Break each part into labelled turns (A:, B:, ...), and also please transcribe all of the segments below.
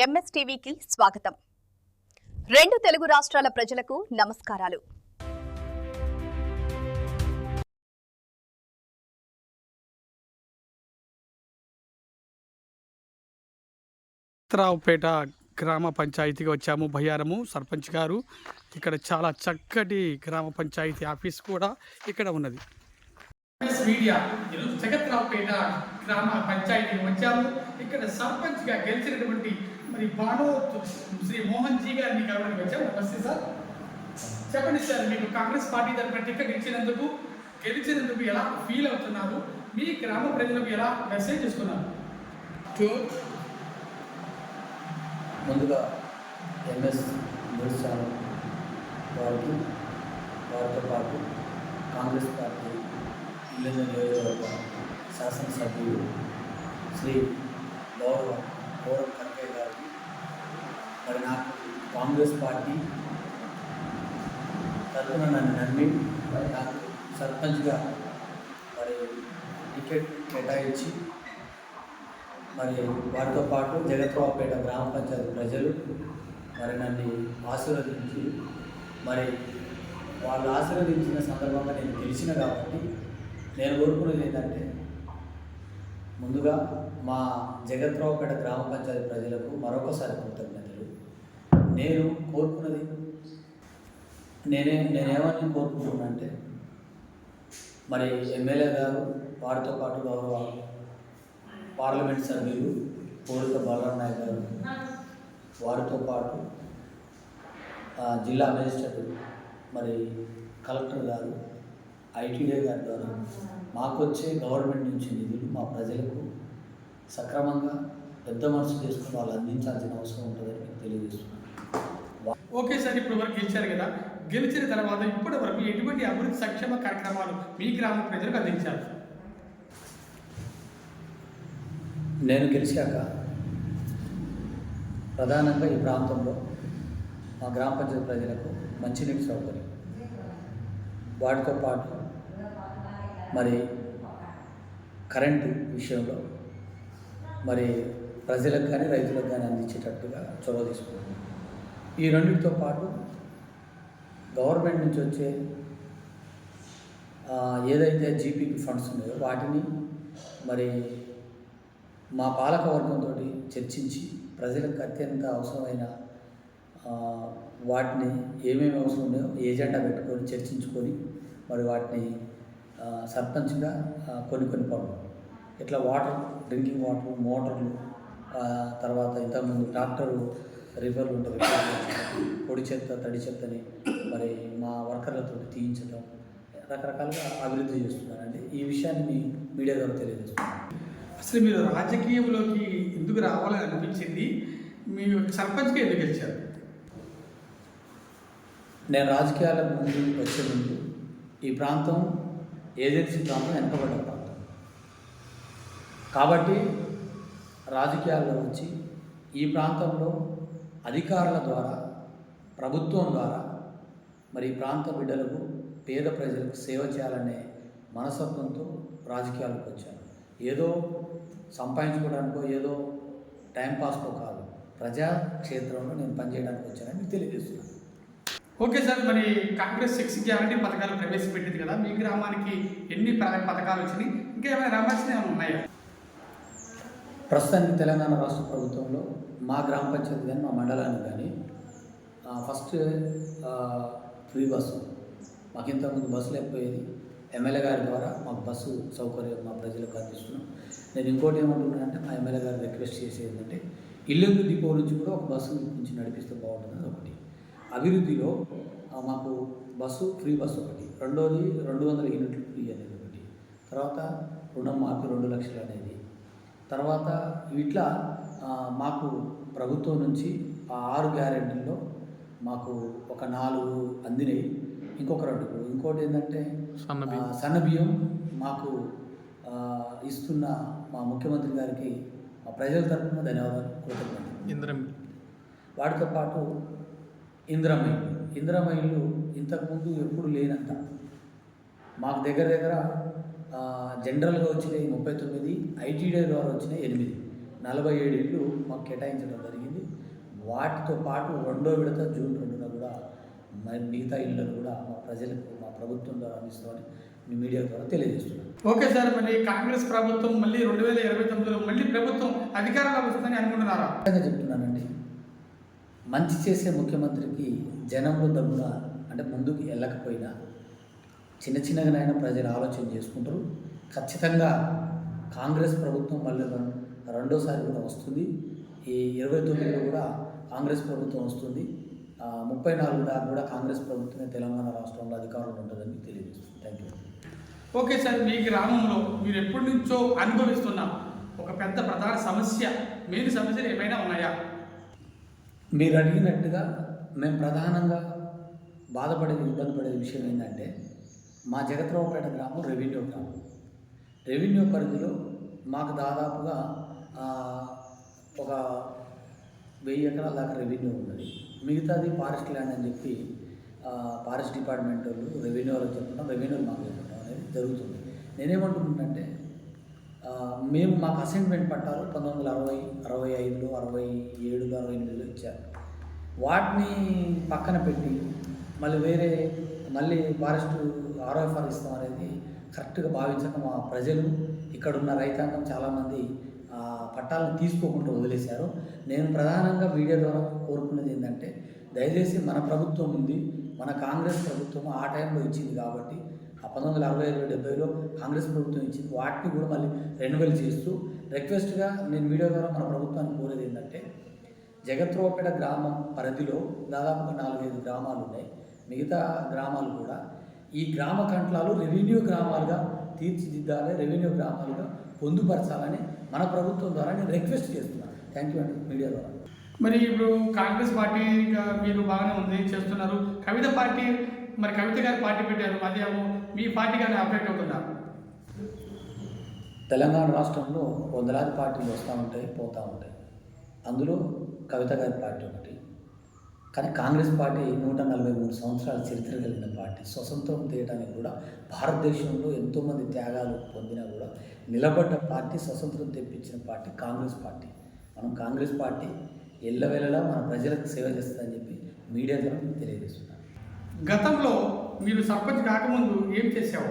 A: ఎంఎస్టీవీకి స్వాగతం. రెండు తెలుగు రాష్ట్రాల ప్రజలకు నమస్కారాలు.
B: రావుపేట గ్రామ పంచాయతీకి వచ్చాము. భయ్యారము సర్పంచ్ గారు ఇక్కడ చాలా చక్కటి గ్రామ పంచాయతీ ఆఫీస్ కూడా ఇక్కడ ఉన్నది. మీడియా ఈరోజు జగత్రావుపేట గ్రామ పంచాయతీకి వచ్చాము. ఇక్కడ సర్పంచ్గా గెలిచినటువంటి మరి బానో శ్రీ మోహన్ జీ గారిని కలవడానికి వచ్చాము. నమస్తే సార్, చెప్పండి సార్, మీకు కాంగ్రెస్ పార్టీ తరఫున టికెట్ గెలిచినందుకు ఎలా ఫీల్ అవుతున్నారు? మీ గ్రామ ప్రజలకు ఎలా మెసేజ్ ఇస్తున్నారు?
C: ముందుగా ఎంఎస్ న్యూస్ ఛానల్ వారితో పాటు కాంగ్రెస్ పార్టీ ఇల్లంద నియోజకవర్గ శాసనసభ్యులు శ్రీ గౌరవ కనకయ్య గారికి, మరి నాకు కాంగ్రెస్ పార్టీ తరఫున నన్ను నమ్మి నాకు సర్పంచ్గా మరి టికెట్ కేటాయించి మరి వారితో పాటు జగత్రావుపేట గ్రామ పంచాయతీ ప్రజలు మరి నన్ను ఆశీర్వదించి, మరి వాళ్ళు ఆశీర్వదించిన సందర్భంగా నేను గెలిచిన కాబట్టి నేను కోరుకునేది ఏంటంటే, ముందుగా మా జగత్రావుపేట గ్రామ పంచాయతీ ప్రజలకు మరొకసారి కృతజ్ఞతలు. నేను కోరుకున్నది నేనేమని కోరుకుంటున్నానంటే, మరి ఎమ్మెల్యే గారు వారితో పాటు గౌరవ పార్లమెంట్ సభ్యులు కోరిక బలరాం నాయక్ గారు, వారితో పాటు జిల్లా మేజిస్ట్రేట్ మరి కలెక్టర్ గారు, ఐటీడీ గారి ద్వారా మాకు వచ్చే గవర్నమెంట్ నుంచి నిధులు మా ప్రజలకు సక్రమంగా పెద్ద మనసు చేసుకుని వాళ్ళు అందించాల్సిన అవసరం ఉంటుందని మీకు తెలియజేస్తున్నాను.
B: ఓకే సార్, ఇప్పుడు వరకు గెలిచారు కదా, గెలిచిన తర్వాత ఇప్పటి వరకు ఎటువంటి అభివృద్ధి సంక్షేమ కార్యక్రమాలు మీ గ్రామ ప్రజలకు అందించారు?
C: నేను గెలిచాక ప్రధానంగా ఈ ప్రాంతంలో మా గ్రామ పంచాయతీ ప్రజలకు మంచినీటి సౌకర్యం, వాటితో పాటు మరి కరెంటు విషయంలో మరి ప్రజలకు కానీ రైతులకు కానీ అందించేటట్టుగా చొరవ తీసుకున్నాం. ఈ రెండింటితో పాటు గవర్నమెంట్ నుంచి వచ్చే ఏదైతే జీపీకి ఫండ్స్ ఉన్నాయో వాటిని మరి మా పాలక వర్గంతో చర్చించి ప్రజలకు అత్యంత అవసరమైన వాటిని ఏమేమి అవసరం ఉన్నాయో ఏజెండా పెట్టుకొని చర్చించుకొని మరి వాటిని సర్పంచ్గా కొన్ని పనులు ఇట్లా వాటర్, డ్రింకింగ్ వాటర్, మోటార్లు, తర్వాత ఇంతకుముందు ట్రాక్టరు రిపేర్లు ఉంటుంది, పొడి చెత్త తడి చెత్తని మరి మా వర్కర్లతో తీయించడం, రకరకాలుగా అభివృద్ధి చేస్తున్నానండి. ఈ విషయాన్ని మీ మీడియా ద్వారా తెలియజేస్తున్నాను.
B: అసలు మీరు రాజకీయంలోకి ఎందుకు రావాలని అనిపించింది? మీ సర్పంచ్గా ఎందుకు గెలిచారు?
C: నేను రాజకీయాల ముందు వచ్చే ముందు ఈ ప్రాంతం ఏజెన్సీ ప్రాంతం, వెనకబడ్డ ప్రాంతం కాబట్టి రాజకీయాల్లో వచ్చి ఈ ప్రాంతంలో అధికారుల ద్వారా, ప్రభుత్వం ద్వారా మరి ఈ ప్రాంత బిడ్డలకు, పేద ప్రజలకు సేవ చేయాలనే మనస్తత్వంతో రాజకీయాలకు వచ్చాను. ఏదో సంపాదించుకోవడానికో ఏదో టైంపాస్కో కాదు, ప్రజాక్షేత్రంలో నేను పనిచేయడానికి వచ్చానని తెలియజేస్తున్నాను.
B: ఓకే సార్, మరి కాంగ్రెస్ 6 గ్యారంటీ పథకాలు ప్రవేశపెట్టింది కదా, మీ గ్రామానికి ఎన్ని పథకాలు వచ్చినాయి, ఇంకా ఏమైనా రావాల్సినవి ఏమైనా ఉన్నాయా?
C: ప్రస్తుతానికి తెలంగాణ రాష్ట్ర ప్రభుత్వంలో మా గ్రామ పంచాయతీ కానీ మా మండలానికి కానీ ఫస్ట్ ఫ్రీ బస్సు, మాకు ఇంతకుముందు బస్సు లేకపోయేది, ఎమ్మెల్యే గారి ద్వారా మాకు బస్సు సౌకర్యం మా ప్రజలకు అందిస్తున్నాం. నేను ఇంకోటి ఏమంటున్నానంటే, మా ఎమ్మెల్యే గారు రిక్వెస్ట్ చేసేది ఏంటంటే, ఇల్లందు డిపో నుంచి కూడా ఒక బస్సు నుంచి నడిపిస్తే బాగుంటుంది. ఒకటి అభివృద్ధిలో మాకు బస్సు, ఫ్రీ బస్సు ఒకటి, రెండోది 200 యూనిట్లు ఫ్రీ అనేది ఒకటి, తర్వాత రుణం మాకు 2 లక్షలు అనేది, తర్వాత ఇట్లా మాకు ప్రభుత్వం నుంచి ఆ 6 గ్యారెంటీల్లో మాకు ఒక 4 అందినాయి, ఇంకొక 2. ఇంకోటి ఏంటంటే సన్నబియ్యం మాకు ఇస్తున్న మా ముఖ్యమంత్రి గారికి మా ప్రజల తరఫున ధన్యవాదాలు, కృతజ్ఞతలు. వాటితో పాటు ఇందిరమైళ్ళు ఇంతకుముందు ఎప్పుడు లేనంత మాకు దగ్గర జనరల్గా వచ్చినాయి 39, ఐటీడీ ద్వారా వచ్చినాయి 8. 47 ఇళ్ళు మాకు కేటాయించడం జరిగింది. వాటితో పాటు రెండో విడత జూన్ 2న కూడా మిగతా ఇళ్ళను కూడా మా ప్రజలకు మా ప్రభుత్వం ద్వారా అందిస్తామని మీ మీడియా ద్వారా తెలియజేస్తున్నాను.
B: ఓకే సార్, మరి కాంగ్రెస్ ప్రభుత్వం మళ్ళీ 2029లో మళ్ళీ ప్రభుత్వం అధికారంలోకి వస్తుందని అనుకుంటున్నారా?
C: చెప్తున్నానండి, మంచి చేసే ముఖ్యమంత్రికి జనంలో దమ్మున అంటే ముందుకు వెళ్ళకపోయినా చిన్న చిన్నగానైనా ప్రజలు ఆలోచన చేసుకుంటారు. ఖచ్చితంగా కాంగ్రెస్ ప్రభుత్వం మళ్ళీ రెండోసారి కూడా వస్తుంది. ఈ 29లో కూడా కాంగ్రెస్ ప్రభుత్వం వస్తుంది. 34 దాకా కూడా కాంగ్రెస్ ప్రభుత్వమే తెలంగాణ రాష్ట్రంలో అధికారంలో ఉంటుందని తెలియజేస్తుంది. Thank you.
B: ఓకే సార్, మీ గ్రామంలో మీరు ఎప్పటి నుంచో అనుభవిస్తున్న ఒక పెద్ద ప్రధాన సమస్య, మెయిన్ సమస్యలు ఏమైనా ఉన్నాయా?
C: మీరు అడిగినట్టుగా మేము ప్రధానంగా బాధపడేది, ఇబ్బంది పడేది విషయం ఏంటంటే మా జగత్రావుపేట గ్రామం రెవెన్యూ గ్రామం. రెవెన్యూ పరిధిలో మాకు దాదాపుగా ఒక 1000 ఎకరాల దాకా రెవెన్యూ ఉన్నది. మిగతాది ఫారెస్ట్ ల్యాండ్ అని చెప్పి ఫారెస్ట్ డిపార్ట్మెంట్ వాళ్ళు రెవెన్యూ వాళ్ళకి చెప్పడం, రెవెన్యూ మాకు చెప్పడం అనేది జరుగుతుంది. నేనేమంటున్నానంటే మేము మాకు అసైన్మెంట్ పట్టాలు 1960, 65, 67, 68లో ఇచ్చారు. వాటిని పక్కన పెట్టి మళ్ళీ ఫారెస్ట్ RFR ఇస్తాం అనేది కరెక్ట్గా భావించక మా ప్రజలు ఇక్కడున్న రైతాంగం చాలామంది పట్టాలను తీసుకోకుండా వదిలేశారు. నేను ప్రధానంగా మీడియా ద్వారా కోరుకున్నది ఏంటంటే దయచేసి మన ప్రభుత్వం ఉంది, మన కాంగ్రెస్ ప్రభుత్వం ఆ టైంలో ఇచ్చింది కాబట్టి 1965, 70లో కాంగ్రెస్ ప్రభుత్వం ఇచ్చింది. వాటిని కూడా మళ్ళీ రెన్యువల్ చేస్తూ రిక్వెస్ట్గా నేను మీడియా ద్వారా మన ప్రభుత్వాన్ని కోరేది ఏంటంటే జగత్రావుపేట గ్రామం పరిధిలో దాదాపుగా 4-5 గ్రామాలు ఉన్నాయి. మిగతా గ్రామాలు కూడా ఈ గ్రామ కంట్లాలు రెవెన్యూ గ్రామాలుగా తీర్చిదిద్దాలి, రెవెన్యూ గ్రామాలుగా పొందుపరచాలని మన ప్రభుత్వం ద్వారా నేను రిక్వెస్ట్ చేస్తున్నాను. థ్యాంక్ యూ అండి మీడియా ద్వారా.
B: మరి ఇప్పుడు కాంగ్రెస్ పార్టీ మీరు బాగానే ఉంది చేస్తున్నారు, కవిత పార్టీ, మరి కవిత గారు పార్టీ పెట్టారు, అది మీ పార్టీ కానీ అఫెక్ట్ అవుతుందా?
C: తెలంగాణ రాష్ట్రంలో వందలాది పార్టీలు వస్తూ ఉంటాయి, పోతూ ఉంటాయి. అందులో కవిత గారి పార్టీ ఒకటి. కానీ కాంగ్రెస్ పార్టీ 143 సంవత్సరాల చరిత్ర కలిగిన పార్టీ. స్వతంత్రం తీయడానికి కూడా భారతదేశంలో ఎంతోమంది త్యాగాలు పొందినా కూడా నిలబడ్డ పార్టీ, స్వతంత్రం తెప్పించిన పార్టీ కాంగ్రెస్ పార్టీ. మనం కాంగ్రెస్ పార్టీ ఎల్లవేళలా మన ప్రజలకు సేవ చేస్తుందని చెప్పి మీడియా ద్వారా తెలియజేస్తున్నాను.
B: గతంలో మీరు సర్పంచ్ కాకముందు ఏం చేసావు?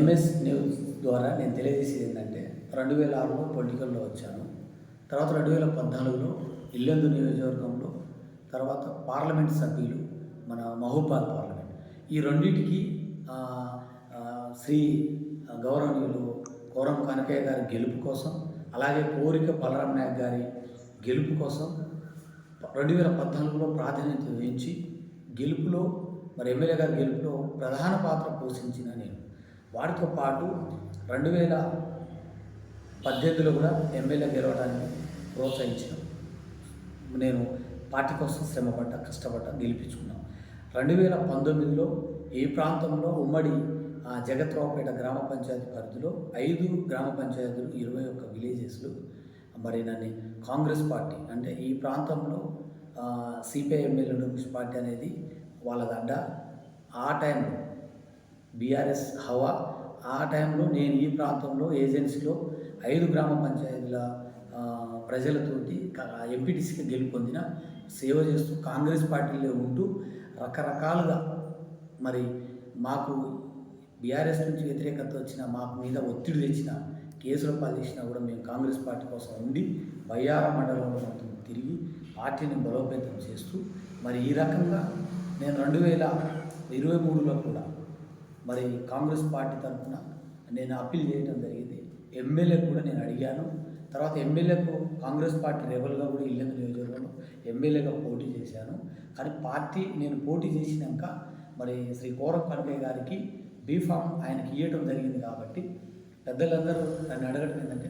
C: MS న్యూస్ ద్వారా నేను తెలియజేసేది ఏంటంటే 2006లో పొలిటికల్లో వచ్చాను. తర్వాత 2014లో ఇల్లందు నియోజకవర్గంలో, తర్వాత పార్లమెంట్ సభ్యులు మన మహబూబాద్ పార్లమెంట్, ఈ రెండింటికి శ్రీ గౌరవనీయులు కోరం కనకయ్య గారి గెలుపు కోసం, అలాగే కోరిక బలరాం నాయక్ గారి గెలుపు కోసం 2014లో ప్రాధాన్యత వహించి గెలుపులో మరి ఎమ్మెల్యే గారి గెలుపులో ప్రధాన పాత్ర పోషించిన నేను. వాటితో పాటు 2018లో కూడా ఎమ్మెల్యే గెలవడానికి ప్రోత్సహించిన నేను. పార్టీ కోసం శ్రమపడ్డా, కష్టపడ్డా, గెలిపించుకున్నాం. 2019లో ఈ ప్రాంతంలో ఉమ్మడి జగత్రావుపేట గ్రామ పంచాయతీ పరిధిలో 5 గ్రామ పంచాయతీలు, 21 విలేజెస్లు మరి నన్ను కాంగ్రెస్ పార్టీ అంటే ఈ ప్రాంతంలో CPI ఎమ్మెల్యే పార్టీ అనేది వాళ్ళదడ్డ. ఆ టైంలో BRS హవా. ఆ టైంలో నేను ఈ ప్రాంతంలో ఏజెన్సీలో 5 గ్రామ పంచాయతీల ప్రజలతోటి ఎంపీటీసీగా గెలుపొందిన, సేవ చేస్తూ కాంగ్రెస్ పార్టీలో ఉంటూ రకరకాలుగా మరి మాకు BRS నుంచి వ్యతిరేకత వచ్చిన, మాకు మీద ఒత్తిడి తెచ్చిన, కేసులు పాల్చేసినా కూడా మేము కాంగ్రెస్ పార్టీ కోసం ఉండి బయ్యార మండలంలో మొత్తం తిరిగి పార్టీని బలోపేతం చేస్తూ మరి ఈ రకంగా నేను 2023లో కూడా మరి కాంగ్రెస్ పార్టీ తరఫున నేను అప్పీల్ చేయడం జరిగింది. ఎమ్మెల్యే కూడా నేను అడిగాను. తర్వాత ఎమ్మెల్యేకు కాంగ్రెస్ పార్టీ రెబల్గా కూడా ఇల్లందు నియోజకవర్గంలో ఎమ్మెల్యేగా పోటీ చేశాను. కానీ పార్టీ నేను పోటీ చేసినాక మరి శ్రీ కోరం కనకయ్య గారికి B.Pharm ఆయనకి ఇవ్వటం జరిగింది. కాబట్టి పెద్దలందరూ నన్ను అడగడం ఏంటంటే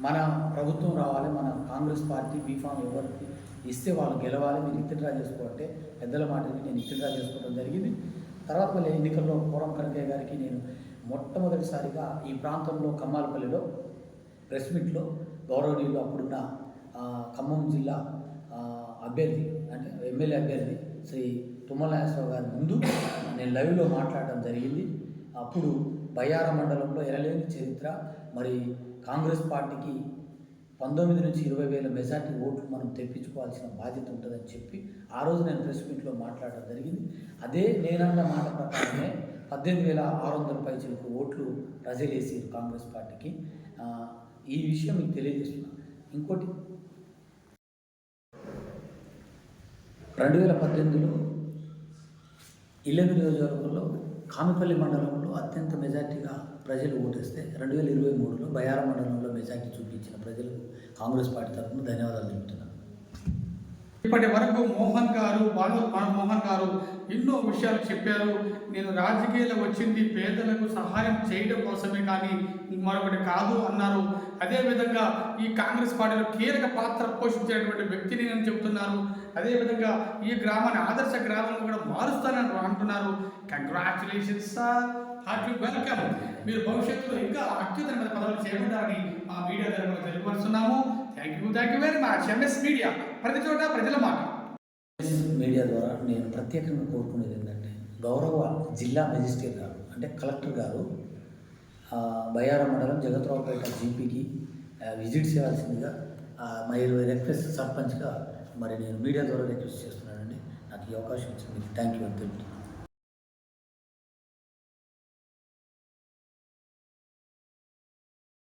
C: మన ప్రభుత్వం రావాలి, మన కాంగ్రెస్ పార్టీ B.Pharm ఎవరికి ఇస్తే వాళ్ళు గెలవాలి, మీరు విత్డ్రా చేసుకోవాలంటే పెద్దల మాటని నేను విత్డ్రా చేసుకోవడం జరిగింది. తర్వాత మళ్ళీ ఎన్నికల్లో కోరం కనకయ్య గారికి నేను మొట్టమొదటిసారిగా ఈ ప్రాంతంలో కమ్మాలపల్లిలో ప్రెస్ మీట్లో గౌరవనీయులు అప్పుడున్న ఖమ్మం జిల్లా అభ్యర్థి అంటే ఎమ్మెల్యే అభ్యర్థి శ్రీ తుమ్మల నాగేశ్వరరావు గారి ముందు నేను లైవ్లో మాట్లాడడం జరిగింది. అప్పుడు బయ్యారం మండలంలో ఎనలేని చరిత్ర. మరి కాంగ్రెస్ పార్టీకి 19 నుంచి 20,000 మెజార్టీ ఓట్లు మనం తెప్పించుకోవాల్సిన బాధ్యత ఉంటుందని చెప్పి ఆ రోజు నేను ప్రెస్ మీట్లో మాట్లాడడం జరిగింది. అదే నేనన్న మాట ప్రకారమే 18,600 పైచిలకు ఓట్లు ప్రజలు వేసారు కాంగ్రెస్ పార్టీకి. ఈ విషయం మీకు తెలియజేస్తున్నాను. ఇంకోటి 2018లో ఇల్లెందు నియోజకవర్గంలో కామిపల్లి మండలంలో అత్యంత మెజార్టీగా ప్రజలు ఓటేస్తే 2023లో బయ్యారం మండలంలో మెజార్టీ చూపించిన ప్రజలకు కాంగ్రెస్ పార్టీ తరఫున ధన్యవాదాలు తెలుపుతున్నాను.
B: ఇప్పటి వరకు మోహన్ గారు మోహన్ గారు ఎన్నో విషయాలు చెప్పారు. నేను రాజకీయాల్లో వచ్చింది పేదలకు సహాయం చేయడం కోసమే కానీ మరొకటి కాదు అన్నారు. అదేవిధంగా ఈ కాంగ్రెస్ పార్టీలో కీలక పాత్ర పోషించేటువంటి వ్యక్తిని నేను చెబుతున్నారు. అదేవిధంగా ఈ గ్రామాన్ని ఆదర్శ గ్రామంగా కూడా మారుస్తానని అంటున్నారు. Congratulations sir, heartly welcome. మీరు భవిష్యత్తులో ఇంకా అత్యున్నతమైన పదవులు చేపట్టాలని మా మీడియా తరఫున తెలియపరుస్తున్నాము. Thank you very much. MS media, ప్రతి చోట ప్రజల మాట.
C: మీడియా ద్వారా నేను ప్రత్యేకంగా కోరుకునేది ఏంటంటే, గౌరవ జిల్లా మెజిస్ట్రేట్ గారు అంటే కలెక్టర్ గారు బయ్యారం మండలం జగత్రావుపేట జీపీకి విజిట్ చేయాల్సిందిగా మై రిక్వెస్ట్ సర్పంచ్గా మరి నేను మీడియా ద్వారా రిక్వెస్ట్ చేస్తున్నానండి. నాకు ఈ అవకాశం ఇచ్చింది. థ్యాంక్ యూ అని తెలుపుతున్నాను.